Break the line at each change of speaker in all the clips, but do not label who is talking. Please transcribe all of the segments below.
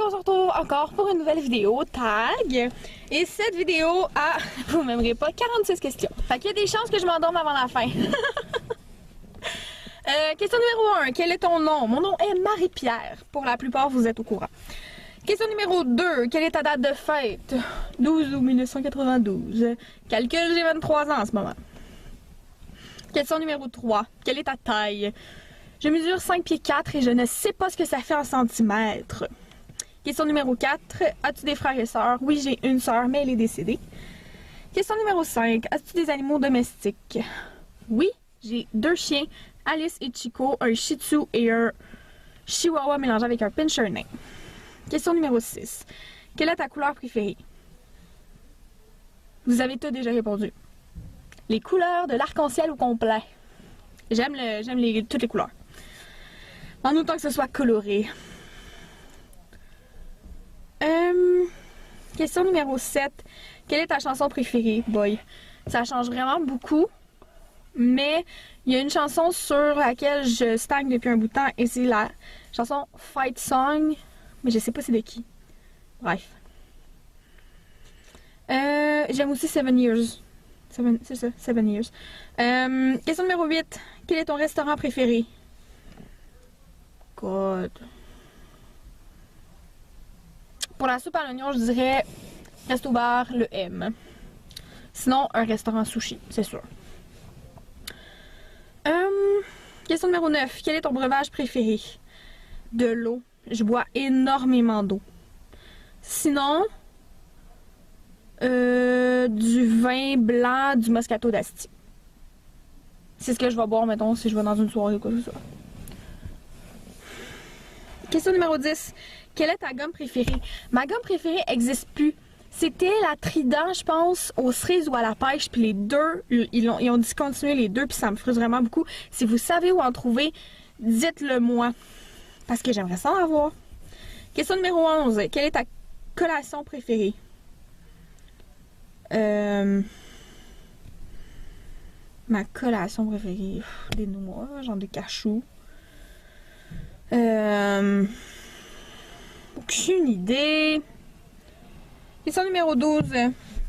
qu'on se retrouve encore pour une nouvelle vidéo tag. Et cette vidéo a, vous m'aimerez pas, 46 questions. Fait qu'il y a des chances que je m'endorme avant la fin. Question numéro 1. Quel est ton nom? Mon nom est Marie-Pierre. Pour la plupart, vous êtes au courant. Question numéro 2. Quelle est ta date de fête? 12 août 1992. Calcul, j'ai 23 ans en ce moment. Question numéro 3. Quelle est ta taille? Je mesure 5 pieds 4 et je ne sais pas ce que ça fait en centimètres. Question numéro 4. As-tu des frères et sœurs? Oui, j'ai une sœur, mais elle est décédée. Question numéro 5. As-tu des animaux domestiques? Oui, j'ai 2 chiens, Alice et Chico, un Shih Tzu et un Chihuahua mélangé avec un Pinscher nain. Question numéro 6. Quelle est ta couleur préférée? Vous avez tous déjà répondu. Les couleurs de l'arc-en-ciel au complet. J'aime toutes les couleurs. En autant que ce soit coloré. Question numéro 7. Quelle est ta chanson préférée? Boy, ça change vraiment beaucoup. Mais il y a une chanson sur laquelle je stagne depuis un bout de temps et c'est la chanson Fight Song. Mais je sais pas c'est de qui. Bref. J'aime aussi 7 Years. C'est ça, 7 Years. Question numéro 8. Quel est ton restaurant préféré? God. Pour la soupe à l'oignon, je dirais Resto Bar, le M. Sinon, un restaurant sushi, c'est sûr. Question numéro 9. Quel est ton breuvage préféré? De l'eau. Je bois énormément d'eau. Sinon, du vin blanc, du Moscato d'Asti. C'est ce que je vais boire, mettons, si je vais dans une soirée ou quoi que ce soit. Question numéro 10. Quelle est ta gomme préférée? Ma gomme préférée n'existe plus. C'était la Trident, je pense, aux cerises ou à la pêche, puis les deux, ils ont discontinué les deux, puis ça me frustre vraiment beaucoup. Si vous savez où en trouver, dites-le moi, parce que j'aimerais ça en avoir. Question numéro 11. Quelle est ta collation préférée? Ma collation préférée, des noix, genre des cachous. Aucune idée. Question numéro 12.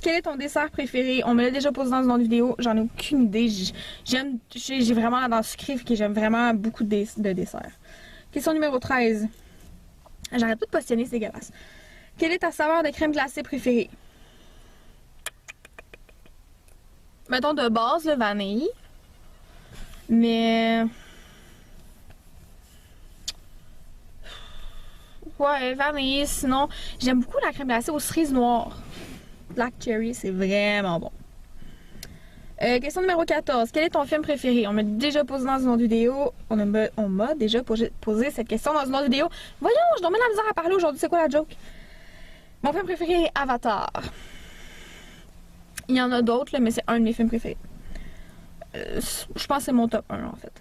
Quel est ton dessert préféré? On me l'a déjà posé dans une autre vidéo. J'en ai aucune idée. J'ai vraiment la dent sucrée, que j'aime vraiment beaucoup de desserts. Question numéro 13. J'arrête pas de questionner, c'est dégueulasse. Quelle est ta saveur de crème glacée préférée? Mettons de base, le vanille. Mais... ouais, vanille. Sinon, j'aime beaucoup la crème glacée aux cerises noires. Black Cherry, c'est vraiment bon. Question numéro 14. Quel est ton film préféré? On m'a déjà posé dans une autre vidéo. On m'a déjà posé cette question dans une autre vidéo. Voyons, je dois mettre la misère à parler aujourd'hui. C'est quoi la joke? Mon film préféré est Avatar. Il y en a d'autres, mais c'est un de mes films préférés. Je pense que c'est mon top 1, en fait.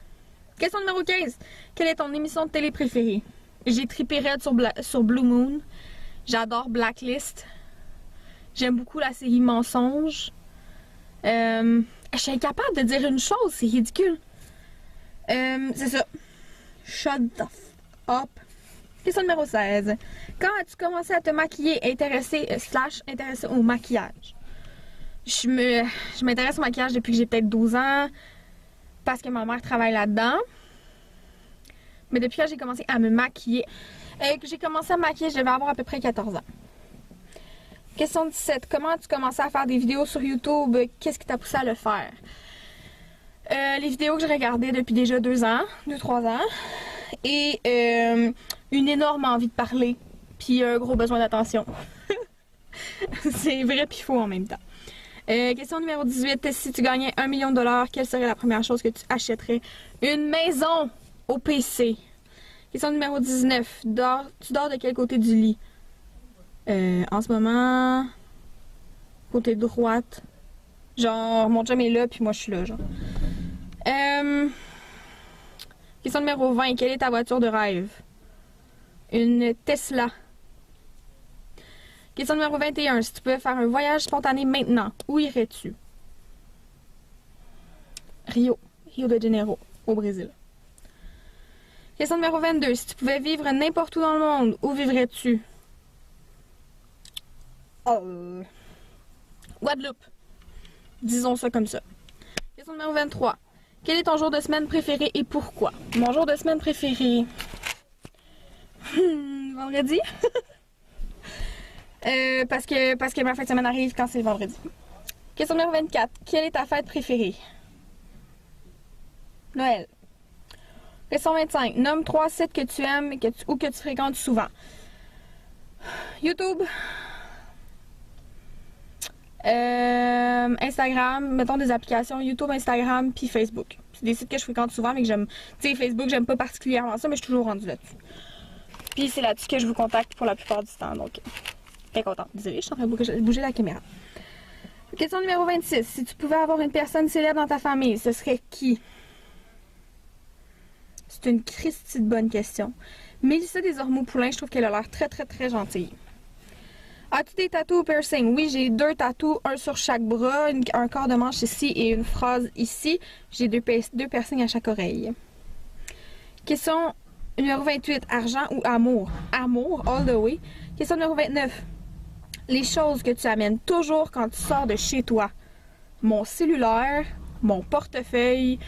Question numéro 15. Quelle est ton émission de télé préférée? J'ai trippé raide sur Blue Moon. J'adore Blacklist. J'aime beaucoup la série Mensonges. Je suis incapable de dire une chose, c'est ridicule. C'est ça. Shut the f up. Question numéro 16. Quand as-tu commencé à te maquiller, intéressé au maquillage? Je m'intéresse au maquillage depuis que j'ai peut-être 12 ans parce que ma mère travaille là-dedans. Mais depuis que j'ai commencé à me maquiller, que j'ai commencé à me maquiller, je devais avoir à peu près 14 ans. Question 17. Comment as-tu commencé à faire des vidéos sur YouTube? Qu'est-ce qui t'a poussé à le faire? Les vidéos que je regardais depuis déjà 2-3 ans. Et une énorme envie de parler. Puis un gros besoin d'attention. C'est vrai puis faux en même temps. Question numéro 18. Si tu gagnais 1 million de dollars, quelle serait la première chose que tu achèterais? Une maison au PC. Question numéro 19. Tu dors de quel côté du lit? En ce moment, côté droite. Genre, mon chum est là, puis moi je suis là, genre. Question numéro 20. Quelle est ta voiture de rêve? Une Tesla. Question numéro 21. Si tu pouvais faire un voyage spontané maintenant, où irais-tu? Rio de Janeiro, au Brésil. Question numéro 22. Si tu pouvais vivre n'importe où dans le monde, où vivrais-tu? Guadeloupe. Disons ça comme ça. Question numéro 23. Quel est ton jour de semaine préféré et pourquoi? Mon jour de semaine préféré... vendredi. parce que ma fin de semaine arrive quand c'est vendredi. Question numéro 24. Quelle est ta fête préférée? Noël. Question 25. Nomme 3 sites que tu aimes ou que tu fréquentes souvent. YouTube. Instagram. Mettons des applications YouTube, Instagram, puis Facebook. C'est des sites que je fréquente souvent, mais que j'aime. Tu sais, Facebook, j'aime pas particulièrement ça, mais je suis toujours rendue là-dessus. Puis c'est là-dessus que je vous contacte pour la plupart du temps, donc très contente. Désolée, je suis en train de bouger la caméra. Question numéro 26. Si tu pouvais avoir une personne célèbre dans ta famille, ce serait qui? C'est une christie de bonne question. Mélissa Desormeaux-Poulain, je trouve qu'elle a l'air très, très, très gentille. As-tu des tatous ou piercings? Oui, j'ai 2 tatous, un sur chaque bras, un corps de manche ici et une phrase ici. J'ai 2 piercings à chaque oreille. Question numéro 28. Argent ou amour? Amour, all the way. Question numéro 29. Les choses que tu amènes toujours quand tu sors de chez toi. Mon cellulaire, mon portefeuille.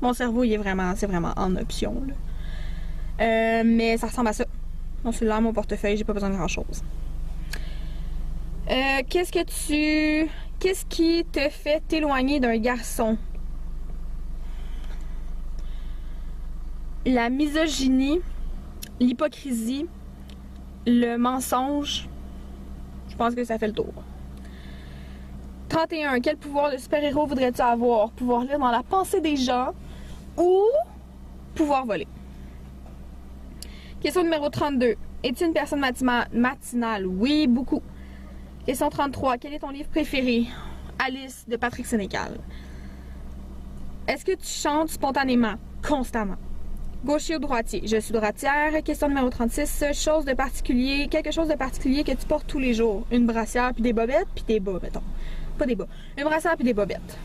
Mon cerveau, c'est vraiment en option, là. Mais ça ressemble à ça. Mon cellulaire, mon portefeuille, j'ai pas besoin de grand chose. Qu'est-ce qui te fait t'éloigner d'un garçon? La misogynie, l'hypocrisie, le mensonge. Je pense que ça fait le tour. 31. Quel pouvoir de super-héros voudrais-tu avoir? Pouvoir lire dans la pensée des gens ou pouvoir voler? Question numéro 32. Es-tu une personne matinale? Oui, beaucoup. Question 33. Quel est ton livre préféré? Alice de Patrick Sénécal. Est-ce que tu chantes spontanément? Constamment. Gaucher ou droitier? Je suis droitière. Question numéro 36. Quelque chose de particulier que tu portes tous les jours? Une brassière puis des bobettes puis des bas, mettons. Pas des bas. Une brassière puis des bobettes.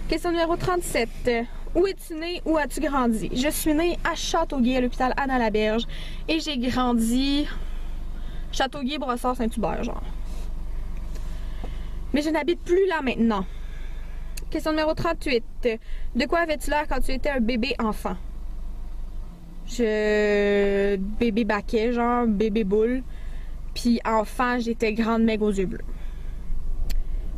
Question numéro 37. Où es-tu né? Où as-tu grandi? Je suis née à Châteauguay, à l'hôpital Anna-Laberge. Et j'ai grandi Châteauguay, Brossard, Saint-Hubert, genre. Mais je n'habite plus là maintenant. Question numéro 38. De quoi avais-tu l'air quand tu étais un bébé enfant? Bébé baquet, genre bébé boule. Puis enfant, j'étais grande meg aux yeux bleus.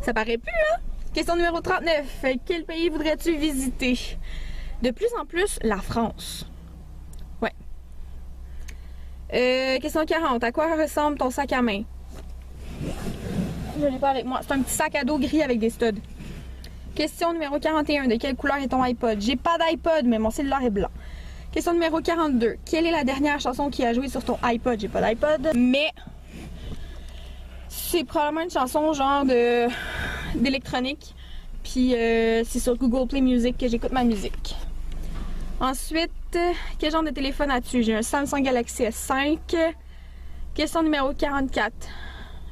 Ça paraît plus, hein? Question numéro 39. Quel pays voudrais-tu visiter? De plus en plus, la France. Ouais. Question 40. À quoi ressemble ton sac à main? Je l'ai pas avec moi. C'est un petit sac à dos gris avec des studs. Question numéro 41. De quelle couleur est ton iPod? J'ai pas d'iPod, mais mon cellulaire est blanc. Question numéro 42. Quelle est la dernière chanson qui a joué sur ton iPod? J'ai pas d'iPod, mais c'est probablement une chanson genre d'électronique. Puis c'est sur Google Play Music que j'écoute ma musique. Ensuite, quel genre de téléphone as-tu? J'ai un Samsung Galaxy S5. Question numéro 44.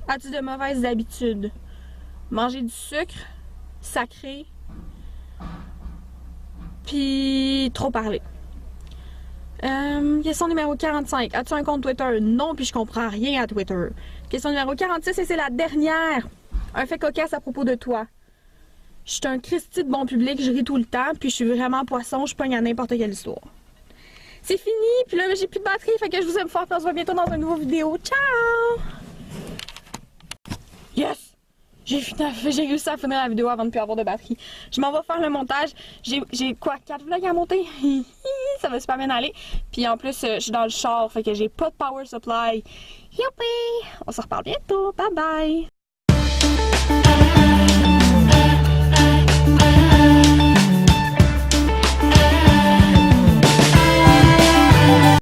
As-tu de mauvaises habitudes? Manger du sucre, sacré, puis trop parler. Question numéro 45. As-tu un compte Twitter? Non, puis je comprends rien à Twitter. Question numéro 46, et c'est la dernière. Un fait cocasse à propos de toi. Je suis un Christy de bon public, je ris tout le temps, puis je suis vraiment poisson, je pogne à n'importe quelle histoire. C'est fini, puis là j'ai plus de batterie, fait que je vous aime fort, puis on se voit bientôt dans une nouvelle vidéo. Ciao! Yes! J'ai réussi à finir la vidéo avant de plus avoir de batterie. Je m'en vais faire le montage. J'ai quoi, 4 vlogs à monter? Ça va super bien aller. Puis en plus, je suis dans le char, fait que j'ai pas de power supply. Youpi! On se reparle bientôt. Bye bye!